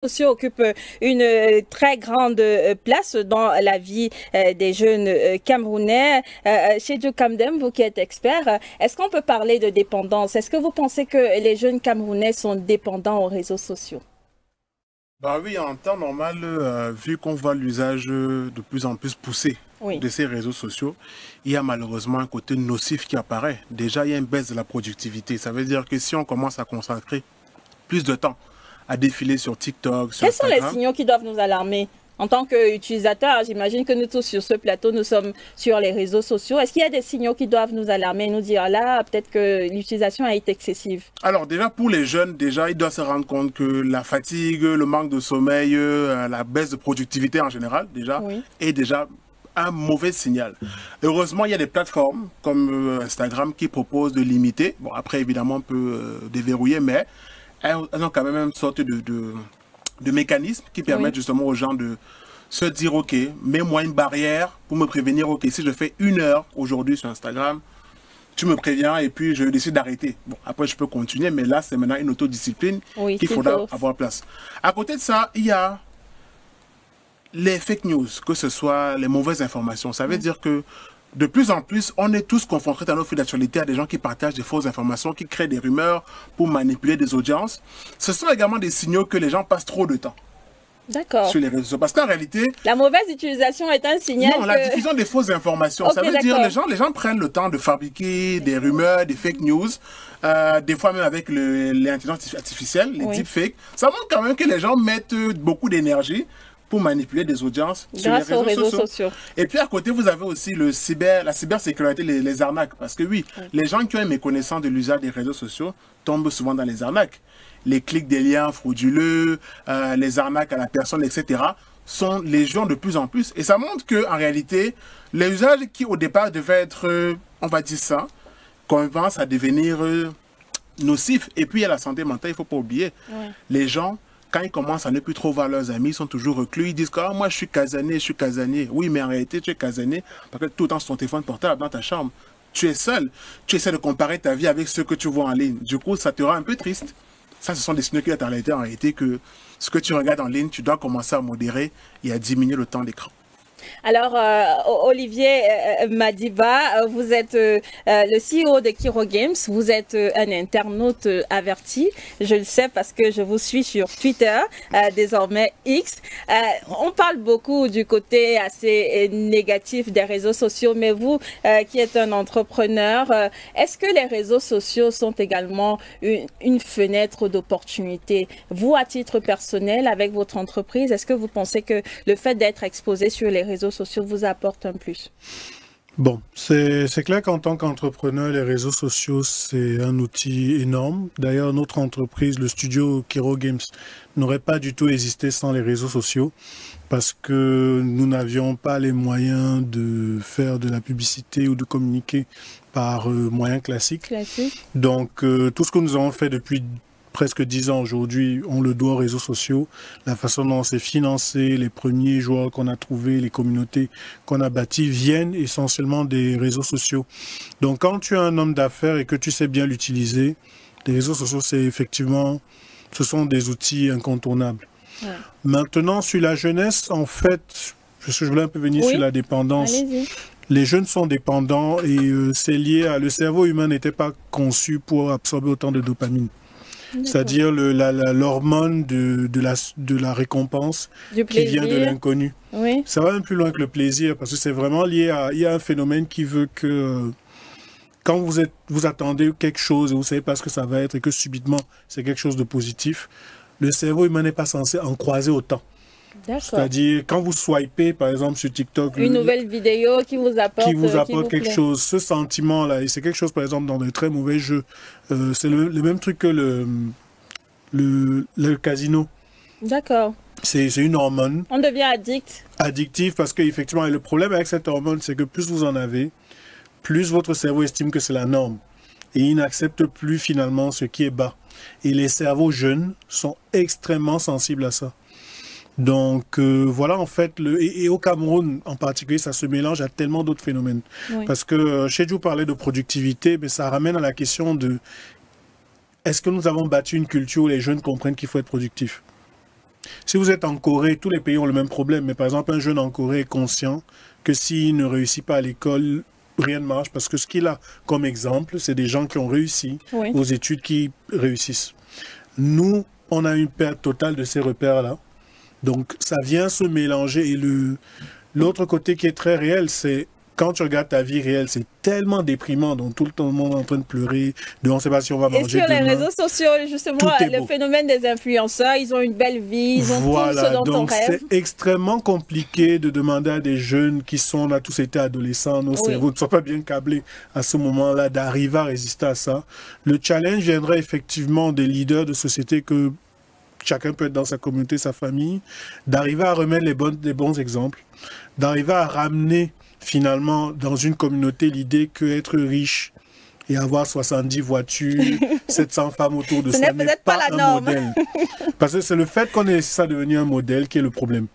Sociaux occupent une très grande place dans la vie des jeunes Camerounais. Chez Kamdem, vous qui êtes expert, est-ce qu'on peut parler de dépendance? Est-ce que vous pensez que les jeunes Camerounais sont dépendants aux réseaux sociaux? Bah oui, en temps normal, vu qu'on voit l'usage de plus en plus poussé Oui. de ces réseaux sociaux, il y a malheureusement un côté nocif qui apparaît. Déjà, il y a une baisse de la productivité. Ça veut dire que si on commence à consacrer plus de temps à défiler sur TikTok, sur Quels sont les Instagram, signaux qui doivent nous alarmer? En tant qu'utilisateurs, j'imagine que nous tous sur ce plateau, nous sommes sur les réseaux sociaux. Est-ce qu'il y a des signaux qui doivent nous alarmer, nous dire là, peut-être que l'utilisation a été excessive? alors déjà pour les jeunes, déjà ils doivent se rendre compte que la fatigue, le manque de sommeil, la baisse de productivité en général déjà Oui. est déjà un mauvais signal. Heureusement, il y a des plateformes comme Instagram qui proposent de limiter. Bon, après évidemment on peut déverrouiller, mais elles ont quand même une sorte de mécanismes qui Oui. permettent justement aux gens de se dire, OK, mets-moi une barrière pour me prévenir, OK, si je fais 1 heure aujourd'hui sur Instagram, tu me préviens et puis je décide d'arrêter. Bon, après, je peux continuer, mais là, c'est maintenant une autodiscipline Oui, qu'il qu'il faudra faut. avoir place. À côté de ça, il y a les fake news, que ce soit les mauvaises informations. Ça veut dire que de plus en plus, on est tous confrontés dans nos fils d'actualité à des gens qui partagent des fausses informations, qui créent des rumeurs pour manipuler des audiences. Ce sont également des signaux que les gens passent trop de temps D'accord. sur les réseaux sociaux. Parce qu'en réalité, La mauvaise utilisation est un signal non, la que... diffusion des fausses informations, Ok, ça veut dire d'accord. les gens prennent le temps de fabriquer des rumeurs, des fake news, des fois même avec l'intelligence artificielle, les Oui. deepfakes. Ça montre quand même que les gens mettent beaucoup d'énergie pour manipuler des audiences sur les Grâce aux réseaux réseaux sociaux. sociaux. Et puis à côté, vous avez aussi la cybersécurité, les arnaques. Parce que oui, les gens qui ont une méconnaissance de l'usage des réseaux sociaux tombent souvent dans les arnaques. Les clics des liens frauduleux, les arnaques à la personne, etc. sont légion de plus en plus. Et ça montre qu'en réalité, les usages qui au départ devaient être, on va dire ça, commencent à devenir nocifs. Et puis il y a la santé mentale, il ne faut pas oublier. Oui. Les gens, quand ils commencent à ne plus trop voir leurs amis, ils sont toujours reclus. Ils disent que ah, moi je suis casanier, je suis casanier. Oui, mais en réalité, tu es casanier parce que tout le temps sur ton téléphone portable dans ta chambre. Tu es seul. Tu essaies de comparer ta vie avec ceux que tu vois en ligne. Du coup, ça te rend un peu triste. Ça, ce sont des signaux qui sont en réalité que ce que tu regardes en ligne, tu dois commencer à modérer et à diminuer le temps d'écran. Alors, Olivier Madiba, vous êtes le CEO de Kiro Games, vous êtes un internaute averti, je le sais parce que je vous suis sur Twitter, désormais X. On parle beaucoup du côté assez négatif des réseaux sociaux, mais vous qui êtes un entrepreneur, est-ce que les réseaux sociaux sont également une fenêtre d'opportunité? Vous, à titre personnel, avec votre entreprise, est-ce que vous pensez que le fait d'être exposé sur les réseaux sociaux vous apporte un plus? Bon, c'est clair qu'en tant qu'entrepreneur, les réseaux sociaux, c'est un outil énorme. D'ailleurs, notre entreprise, le studio Kiro Games, n'aurait pas du tout existé sans les réseaux sociaux parce que nous n'avions pas les moyens de faire de la publicité ou de communiquer par moyens classiques. Classique. Donc, tout ce que nous avons fait depuis presque 10 ans aujourd'hui, on le doit aux réseaux sociaux. La façon dont on s'est financé, les premiers joueurs qu'on a trouvés, les communautés qu'on a bâties viennent essentiellement des réseaux sociaux. Donc quand tu es un homme d'affaires et que tu sais bien l'utiliser, les réseaux sociaux, c'est effectivement, ce sont des outils incontournables. Ouais. Maintenant, sur la jeunesse, en fait, parce que je voulais un peu venir Oui. sur la dépendance. Allez-y. Les jeunes sont dépendants et c'est lié à... Le cerveau humain n'était pas conçu pour absorber autant de dopamine. C'est-à-dire l'hormone de la récompense Du qui vient de plaisir. l'inconnu. Oui. Ça va même plus loin que le plaisir parce que c'est vraiment lié à... Il y a un phénomène qui veut que quand vous attendez quelque chose et vous ne savez pas ce que ça va être et que subitement c'est quelque chose de positif, le cerveau humain n'est pas censé en croiser autant. D'accord. C'est-à-dire quand vous swipez par exemple sur TikTok, Une nouvelle vidéo qui vous apporte, quelque plaît. chose, ce sentiment-là, et c'est quelque chose par exemple dans de très mauvais jeux, c'est le même truc que le casino. D'accord. C'est une hormone On devient addict. addictive parce qu'effectivement, et le problème avec cette hormone, c'est que plus vous en avez, plus votre cerveau estime que c'est la norme. Et il n'accepte plus finalement ce qui est bas. Et les cerveaux jeunes sont extrêmement sensibles à ça. Donc voilà en fait, et au Cameroun en particulier, ça se mélange à tellement d'autres phénomènes. Oui. Parce que Chedjou parlait de productivité, mais ça ramène à la question de est-ce que nous avons bâti une culture où les jeunes comprennent qu'il faut être productif? Si vous êtes en Corée, tous les pays ont le même problème, mais par exemple, un jeune en Corée est conscient que s'il ne réussit pas à l'école, rien ne marche, parce que ce qu'il a comme exemple, c'est des gens qui ont réussi aux études qui réussissent. Nous, on a une perte totale de ces repères-là. Donc, ça vient se mélanger. Et l'autre côté qui est très réel, c'est quand tu regardes ta vie réelle, c'est tellement déprimant, donc tout le monde est en train de pleurer, on ne sait pas si on va manger demain. Et sur les réseaux sociaux, justement, le phénomène des influenceurs, ils ont une belle vie, ils ont tout ce dont on rêve. C'est extrêmement compliqué de demander à des jeunes qui sont, on a tous été adolescents, nos cerveaux ne sont pas bien câblés à ce moment-là, d'arriver à résister à ça. Le challenge viendrait effectivement des leaders de société que chacun peut être dans sa communauté, sa famille, d'arriver à remettre les bons exemples, d'arriver à ramener finalement, dans une communauté, l'idée qu'être riche et avoir 70 voitures, 700 femmes autour de soi n'est pas un modèle. Parce que c'est le fait qu'on ait laissé ça devenir un modèle qui est le problème.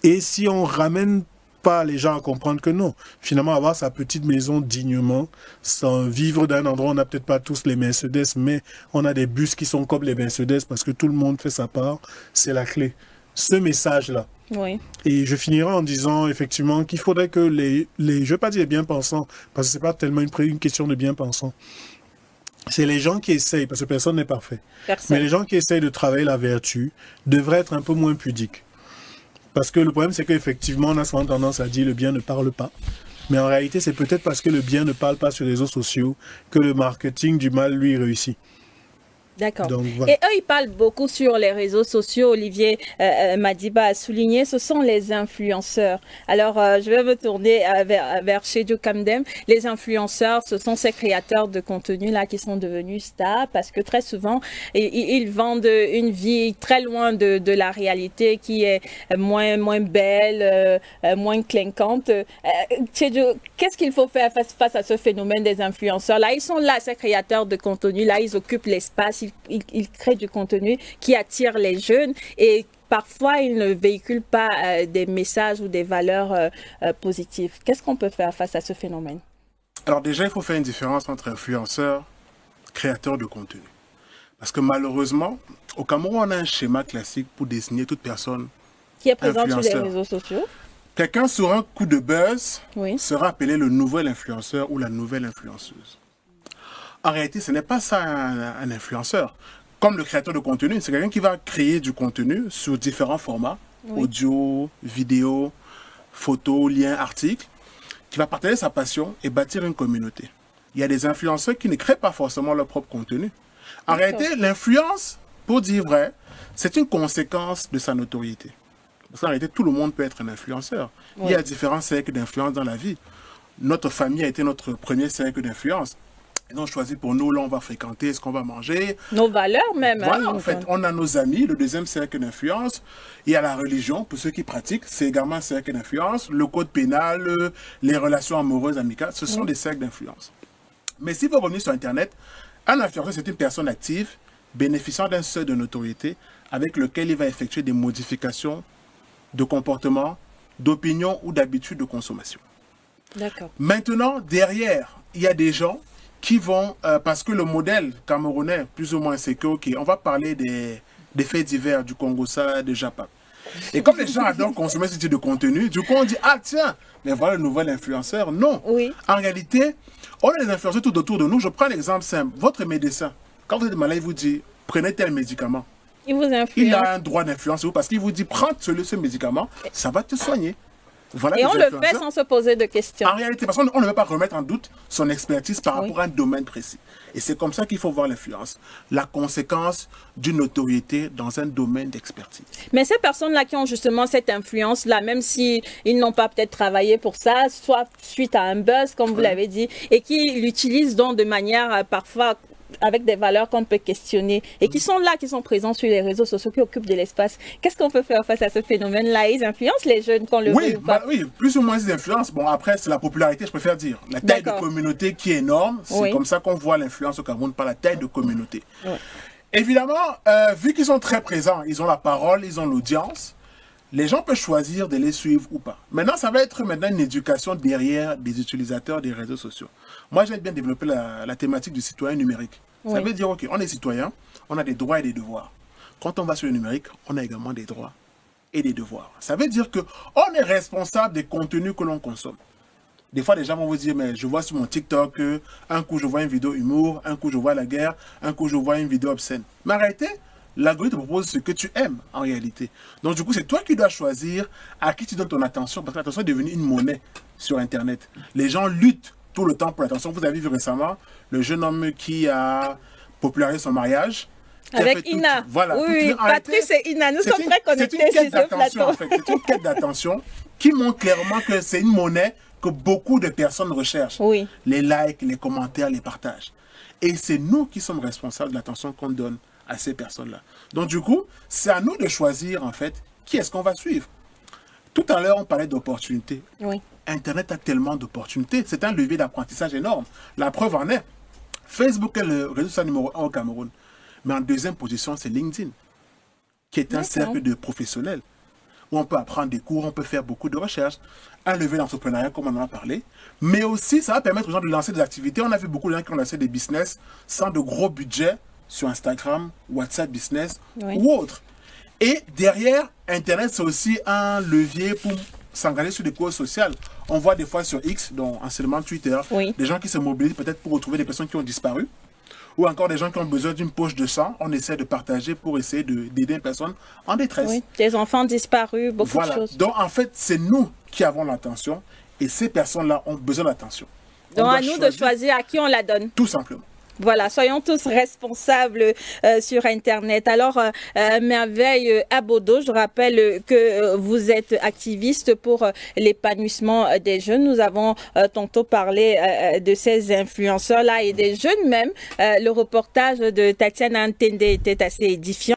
Et si on ramène pas les gens à comprendre que non, finalement, avoir sa petite maison dignement, sans vivre d'un endroit, on n'a peut-être pas tous les Mercedes, mais on a des bus qui sont comme les Mercedes parce que tout le monde fait sa part, c'est la clé. Ce message-là. Oui. Et je finirai en disant effectivement qu'il faudrait que je ne veux pas dire les bien-pensants, parce que ce n'est pas tellement une question de bien-pensants. C'est les gens qui essayent, parce que personne n'est parfait. Mais les gens qui essayent de travailler la vertu devraient être un peu moins pudiques. Parce que le problème, c'est qu'effectivement, on a souvent tendance à dire le bien ne parle pas. Mais en réalité, c'est peut-être parce que le bien ne parle pas sur les réseaux sociaux que le marketing du mal, lui, réussit. D'accord. Voilà. Et eux, ils parlent beaucoup sur les réseaux sociaux. Olivier Madiba a souligné, ce sont les influenceurs. Alors, je vais me tourner vers Sheju Kamdem. Les influenceurs, ce sont ces créateurs de contenu là qui sont devenus stars parce que très souvent, ils vendent une vie très loin de la réalité qui est moins belle, moins clinquante. Sheju, qu'est-ce qu'il faut faire face à ce phénomène des influenceurs? Là, ils sont là, ces créateurs de contenu. Là, ils occupent l'espace. Ils créent du contenu qui attire les jeunes et parfois ils ne véhiculent pas des messages ou des valeurs positives. Qu'est-ce qu'on peut faire face à ce phénomène? Alors déjà, il faut faire une différence entre influenceurs et créateurs de contenu. Parce que malheureusement, au Cameroun, on a un schéma classique pour désigner toute personne qui est présente sur les réseaux sociaux. Quelqu'un sur un coup de buzz sera appelé le nouvel influenceur ou la nouvelle influenceuse. En réalité, ce n'est pas ça un influenceur. Comme le créateur de contenu, c'est quelqu'un qui va créer du contenu sur différents formats, audio, vidéo, photos, liens, articles, qui va partager sa passion et bâtir une communauté. Il y a des influenceurs qui ne créent pas forcément leur propre contenu. En réalité, l'influence, pour dire vrai, c'est une conséquence de sa notoriété. Parce qu'en réalité, tout le monde peut être un influenceur. Il y a différents cercles d'influence dans la vie. Notre famille a été notre premier cercle d'influence. Ils ont choisi pour nous, là on va fréquenter, ce qu'on va manger. Nos valeurs même. Voilà, en fait, on a nos amis, le deuxième cercle d'influence. Il y a la religion, pour ceux qui pratiquent, c'est également un cercle d'influence. Le code pénal, les relations amoureuses, amicales, ce sont des cercles d'influence. Mais si vous revenez sur Internet, un influenceur, c'est une personne active, bénéficiant d'un seuil de notoriété, avec lequel il va effectuer des modifications de comportement, d'opinion ou d'habitude de consommation. D'accord. Maintenant, derrière, il y a des gens qui vont, parce que le modèle camerounais, plus ou moins, c'est que, ok, on va parler des faits divers du Congo-Ça, de Japon. Et comme les gens adorent consommer ce type de contenu, du coup, on dit, ah tiens, mais voilà le nouvel influenceur. Non. Oui. En réalité, on a des influenceurs tout autour de nous. Je prends l'exemple simple. Votre médecin, quand vous êtes malade, il vous dit, prenez tel médicament. Il vous influence. Il a un droit d'influence parce qu'il vous dit, prends ce médicament, ça va te soigner. Voilà, et on le fait sans se poser de questions. En réalité, parce qu'on ne veut pas remettre en doute son expertise par rapport à un domaine précis. Et c'est comme ça qu'il faut voir l'influence. La conséquence d'une notoriété dans un domaine d'expertise. Mais ces personnes-là qui ont justement cette influence-là, même s'ils n'ont pas peut-être travaillé pour ça, soit suite à un buzz, comme vous l'avez dit, et qui l'utilisent donc de manière parfois avec des valeurs qu'on peut questionner et qui sont là, qui sont présents sur les réseaux sociaux, qui occupent de l'espace. Qu'est-ce qu'on peut faire face à ce phénomène-là? Ils influencent les jeunes qu'on le veut ou pas? Oui, plus ou moins ils influencent. Bon, après, c'est la popularité, je préfère dire. La taille de communauté qui est énorme, c'est comme ça qu'on voit l'influence au Cameroun, par la taille de communauté. Évidemment, vu qu'ils sont très présents, ils ont la parole, ils ont l'audience, les gens peuvent choisir de les suivre ou pas. Maintenant, ça va être maintenant une éducation derrière des utilisateurs des réseaux sociaux. Moi, j'ai bien développé la thématique du citoyen numérique. Ça veut dire, ok, on est citoyen, on a des droits et des devoirs. quand on va sur le numérique, on a également des droits et des devoirs. Ça veut dire qu'on est responsable des contenus que l'on consomme. Des fois, les gens vont vous dire, mais je vois sur mon TikTok que un coup, je vois une vidéo humour, un coup, je vois la guerre, un coup, je vois une vidéo obscène. Mais arrêtez, l'algorithme propose ce que tu aimes en réalité. Donc, du coup, c'est toi qui dois choisir à qui tu donnes ton attention, parce que l'attention est devenue une monnaie sur Internet. Les gens luttent tout le temps pour l'attention. Vous avez vu récemment le jeune homme qui a popularisé son mariage. Avec Ina. Voilà. Oui, Patrice et Ina, nous sommes très connectés sur ce plateau. En fait. C'est une quête d'attention qui montre clairement que c'est une monnaie que beaucoup de personnes recherchent. Oui. Les likes, les commentaires, les partages. Et c'est nous qui sommes responsables de l'attention qu'on donne à ces personnes-là. Donc du coup, c'est à nous de choisir en fait qui est-ce qu'on va suivre. Tout à l'heure, on parlait d'opportunités. Oui. Internet a tellement d'opportunités. C'est un levier d'apprentissage énorme. La preuve en est, Facebook est le réseau social numéro 1 au Cameroun. Mais en deuxième position, c'est LinkedIn, qui est un cercle de professionnels, où on peut apprendre des cours, on peut faire beaucoup de recherches, un levier d'entrepreneuriat, comme on en a parlé, mais aussi, ça va permettre aux gens de lancer des activités. On a vu beaucoup de gens qui ont lancé des business sans de gros budgets sur Instagram, WhatsApp Business ou autre. Et derrière, Internet, c'est aussi un levier pour s'engager sur des causes sociales. On voit des fois sur X, donc anciennement Twitter, des gens qui se mobilisent peut-être pour retrouver des personnes qui ont disparu, ou encore des gens qui ont besoin d'une poche de sang. On essaie de partager pour essayer d'aider une personne en détresse. Oui, des enfants disparus, beaucoup de choses. Donc en fait, c'est nous qui avons l'attention et ces personnes-là ont besoin d'attention. Donc à nous de choisir à qui on la donne. Tout simplement. Voilà, soyons tous responsables sur Internet. Alors, Merveille Abodo, je rappelle que vous êtes activiste pour l'épanouissement des jeunes. Nous avons tantôt parlé de ces influenceurs-là et des jeunes même. Le reportage de Tatiana Ntende était assez édifiant.